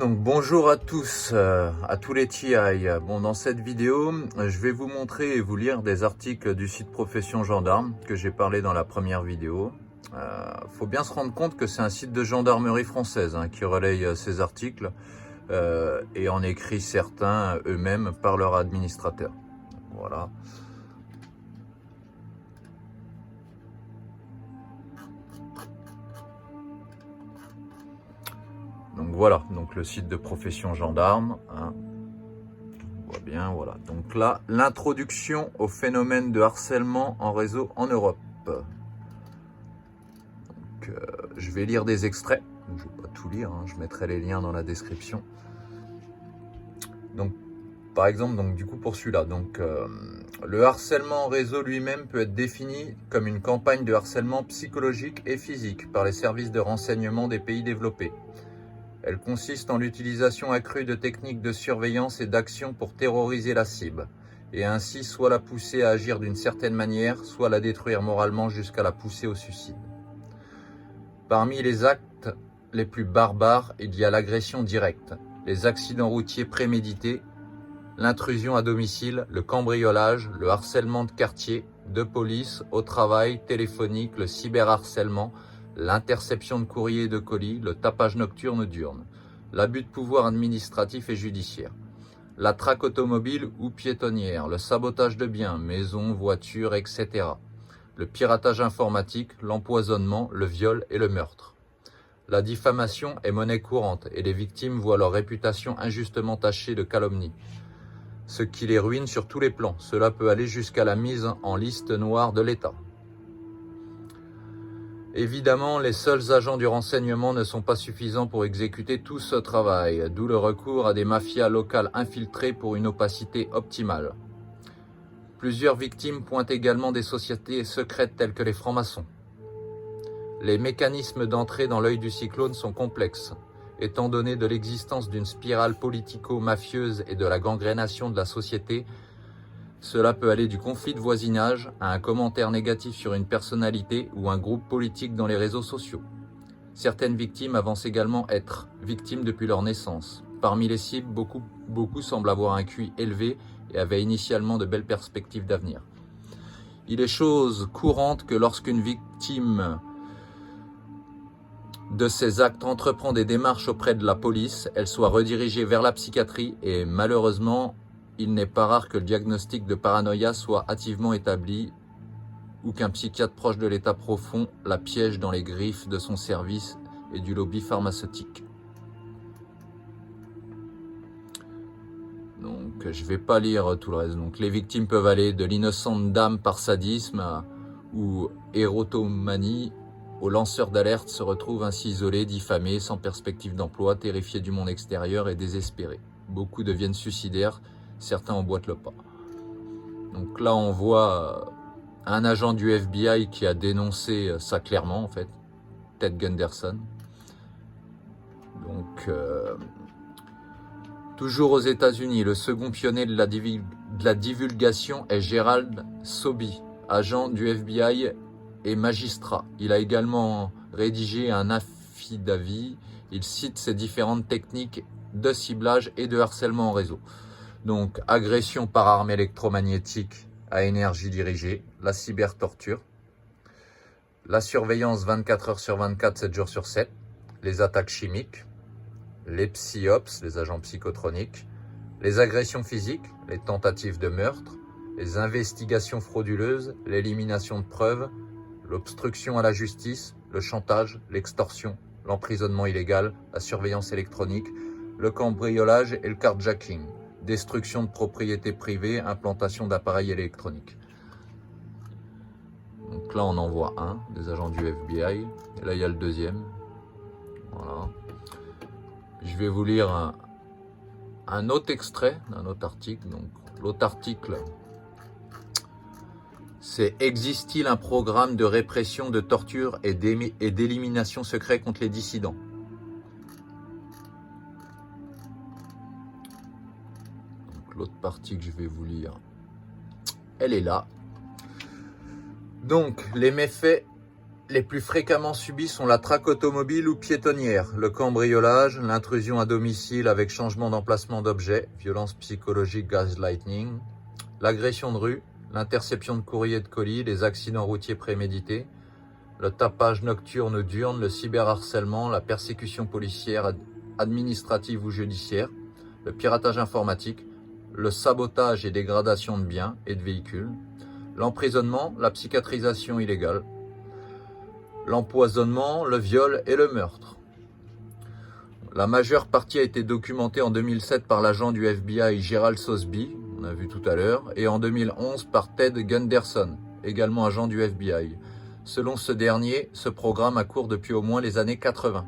Donc bonjour à tous, à tous les TI. Bon, dans cette vidéo, je vais vous montrer et vous lire des articles du site Profession Gendarme que j'ai parlé dans la première vidéo. Faut bien se rendre compte que c'est un site de gendarmerie française qui relaye ces articles et en écrit certains eux-mêmes par leur administrateur. Voilà. Donc voilà, donc le site de Profession Gendarme. On voit bien, voilà. Donc là, l'introduction au phénomène de harcèlement en réseau en Europe. Donc, je vais lire des extraits. Je ne vais pas tout lire, je mettrai les liens dans la description. Donc, par exemple, donc, du coup, pour celui-là, le harcèlement en réseau lui-même peut être défini comme une campagne de harcèlement psychologique et physique par les services de renseignement des pays développés. Elle consiste en l'utilisation accrue de techniques de surveillance et d'action pour terroriser la cible, et ainsi soit la pousser à agir d'une certaine manière, soit la détruire moralement jusqu'à la pousser au suicide. Parmi les actes les plus barbares, il y a l'agression directe, les accidents routiers prémédités, l'intrusion à domicile, le cambriolage, le harcèlement de quartier, de police, au travail, téléphonique, le cyberharcèlement, l'interception de courriers et de colis, le tapage nocturne diurne, l'abus de pouvoir administratif et judiciaire, la traque automobile ou piétonnière, le sabotage de biens, maisons, voitures, etc., le piratage informatique, l'empoisonnement, le viol et le meurtre. La diffamation est monnaie courante et les victimes voient leur réputation injustement tachée de calomnie, ce qui les ruine sur tous les plans. Cela peut aller jusqu'à la mise en liste noire de l'État. Évidemment, les seuls agents du renseignement ne sont pas suffisants pour exécuter tout ce travail, d'où le recours à des mafias locales infiltrées pour une opacité optimale. Plusieurs victimes pointent également des sociétés secrètes telles que les francs-maçons. Les mécanismes d'entrée dans l'œil du cyclone sont complexes, étant donné de l'existence d'une spirale politico-mafieuse et de la gangrénation de la société. Cela peut aller du conflit de voisinage à un commentaire négatif sur une personnalité ou un groupe politique dans les réseaux sociaux. Certaines victimes avancent également être victimes depuis leur naissance. Parmi les cibles, beaucoup semblent avoir un QI élevé et avaient initialement de belles perspectives d'avenir. Il est chose courante que lorsqu'une victime de ces actes entreprend des démarches auprès de la police, elle soit redirigée vers la psychiatrie et malheureusement, il n'est pas rare que le diagnostic de paranoïa soit hâtivement établi ou qu'un psychiatre proche de l'état profond la piège dans les griffes de son service et du lobby pharmaceutique. Donc, je ne vais pas lire tout le reste. Donc, les victimes peuvent aller de l'innocente dame par sadisme ou érotomanie aux lanceurs d'alerte se retrouvent ainsi isolés, diffamés, sans perspective d'emploi, terrifiés du monde extérieur et désespérés. Beaucoup deviennent suicidaires, certains emboîtent le pas. Donc là, on voit un agent du FBI qui a dénoncé ça clairement, en fait, Ted Gunderson. Donc, toujours aux États-Unis, le second pionnier de la divulgation est Gerald Sobey, agent du FBI et magistrat. Il a également rédigé un affidavit. Il cite ces différentes techniques de ciblage et de harcèlement en réseau. Donc, agression par arme électromagnétique à énergie dirigée, la cybertorture, la surveillance 24 heures sur 24, 7 jours sur 7, les attaques chimiques, les psyops, les agents psychotroniques, les agressions physiques, les tentatives de meurtre, les investigations frauduleuses, l'élimination de preuves, l'obstruction à la justice, le chantage, l'extorsion, l'emprisonnement illégal, la surveillance électronique, le cambriolage et le carjacking, destruction de propriétés privées, implantation d'appareils électroniques. Donc là, on en voit un, des agents du FBI, et là, il y a le deuxième. Voilà. Je vais vous lire un autre extrait d'un autre article. Donc, l'autre article, c'est « Existe-t-il un programme de répression, de torture et d'élimination secret contre les dissidents ?» Donc, l'autre partie que je vais vous lire, elle est là. Donc, les méfaits Les plus fréquemment subis sont la traque automobile ou piétonnière, le cambriolage, l'intrusion à domicile avec changement d'emplacement d'objet, violence psychologique, gaslighting, l'agression de rue, l'interception de courrier et de colis, les accidents routiers prémédités, le tapage nocturne ou diurne, le cyberharcèlement, la persécution policière, administrative ou judiciaire, le piratage informatique, le sabotage et dégradation de biens et de véhicules, l'emprisonnement, la psychiatrisation illégale, l'empoisonnement, le viol et le meurtre. La majeure partie a été documentée en 2007 par l'agent du FBI Gerald Sosby, on a vu tout à l'heure, et en 2011 par Ted Gunderson, également agent du FBI. Selon ce dernier, ce programme a cours depuis au moins les années 80.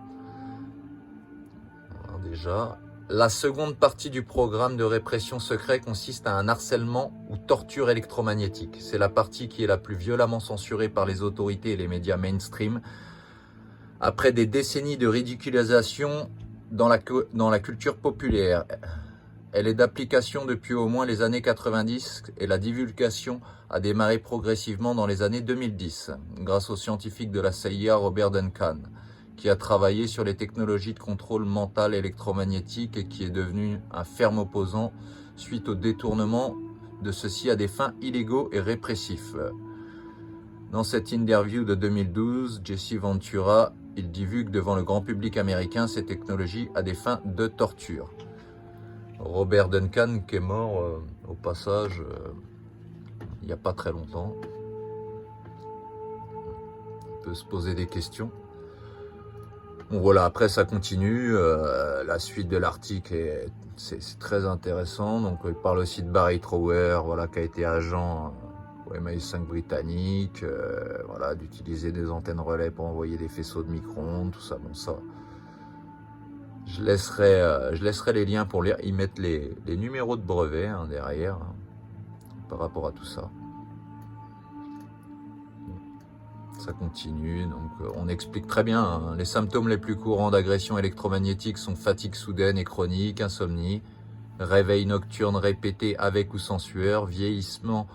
Alors déjà, la seconde partie du programme de répression secret consiste à un harcèlement ou torture électromagnétique. C'est la partie qui est la plus violemment censurée par les autorités et les médias mainstream. Après des décennies de ridiculisation dans la culture populaire, elle est d'application depuis au moins les années 90 et la divulgation a démarré progressivement dans les années 2010 grâce au scientifique de la CIA Robert Duncan, qui a travaillé sur les technologies de contrôle mental électromagnétique et qui est devenu un ferme opposant suite au détournement de ceci à des fins illégaux et répressifs. Dans cette interview de 2012, Jesse Ventura, il divulgue devant le grand public américain ces technologies à des fins de torture. Robert Duncan qui est mort au passage il n'y a pas très longtemps. On peut se poser des questions. Bon voilà, après ça continue, la suite de l'article c'est très intéressant. Donc il parle aussi de Barry Trower, voilà, qui a été agent au MI5 britannique, voilà, d'utiliser des antennes relais pour envoyer des faisceaux de micro-ondes, tout ça. Bon ça, je laisserai les liens pour y mettre les numéros de brevet hein, derrière hein, par rapport à tout ça. Ça continue, donc on explique très bien. Hein. Les symptômes les plus courants d'agression électromagnétique sont fatigue soudaine et chronique, insomnie, réveil nocturne répété avec ou sans sueur, vieillissement,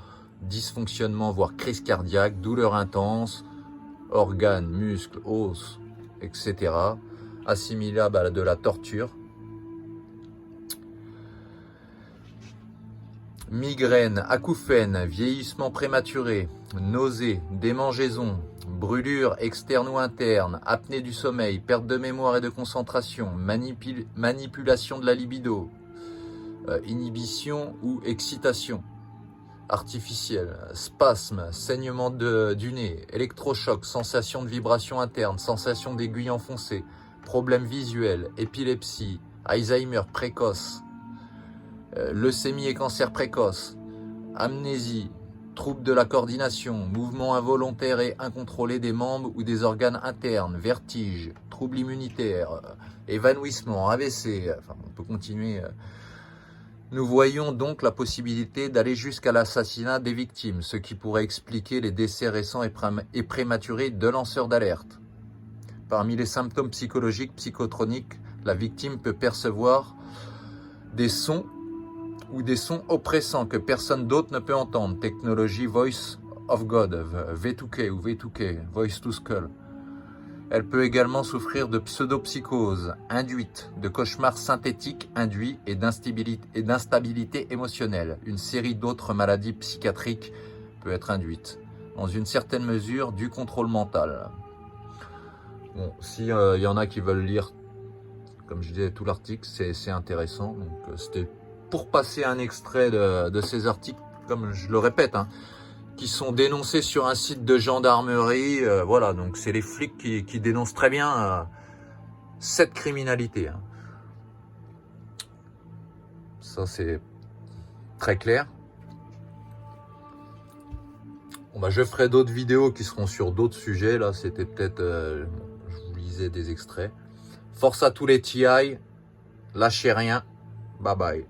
dysfonctionnement, voire crise cardiaque, douleur intense, organes, muscles, os, etc. Assimilable à de la torture. Migraine, acouphènes, vieillissement prématuré, nausées, démangeaisons, brûlures externes ou internes, apnée du sommeil, perte de mémoire et de concentration, manipulation de la libido, inhibition ou excitation artificielle, spasme, saignement du nez, électrochoc, sensation de vibration interne, sensation d'aiguille enfoncée, problèmes visuels, épilepsie, Alzheimer précoce, leucémie et cancer précoce, amnésie, troubles de la coordination, mouvements involontaires et incontrôlés des membres ou des organes internes, vertiges, troubles immunitaires, évanouissement, AVC, enfin on peut continuer. Nous voyons donc la possibilité d'aller jusqu'à l'assassinat des victimes, ce qui pourrait expliquer les décès récents et prématurés de lanceurs d'alerte. Parmi les symptômes psychologiques psychotroniques, la victime peut percevoir des sons ou des sons oppressants que personne d'autre ne peut entendre. Technologie Voice of God, V2K ou V2K, Voice to Skull. Elle peut également souffrir de pseudo-psychose induite, de cauchemars synthétiques induits et d'instabilité émotionnelle. Une série d'autres maladies psychiatriques peut être induite, dans une certaine mesure, du contrôle mental. Bon, s'il y en a qui veulent lire, comme je disais, tout l'article, c'est intéressant. Donc c'était pour passer un extrait de ces articles, comme je le répète, hein, qui sont dénoncés sur un site de gendarmerie. Voilà, donc c'est les flics qui dénoncent très bien cette criminalité. Hein. Ça, c'est très clair. Bon, bah, je ferai d'autres vidéos qui seront sur d'autres sujets. Là, c'était peut-être... je vous lisais des extraits. Force à tous les TI. Lâchez rien. Bye bye.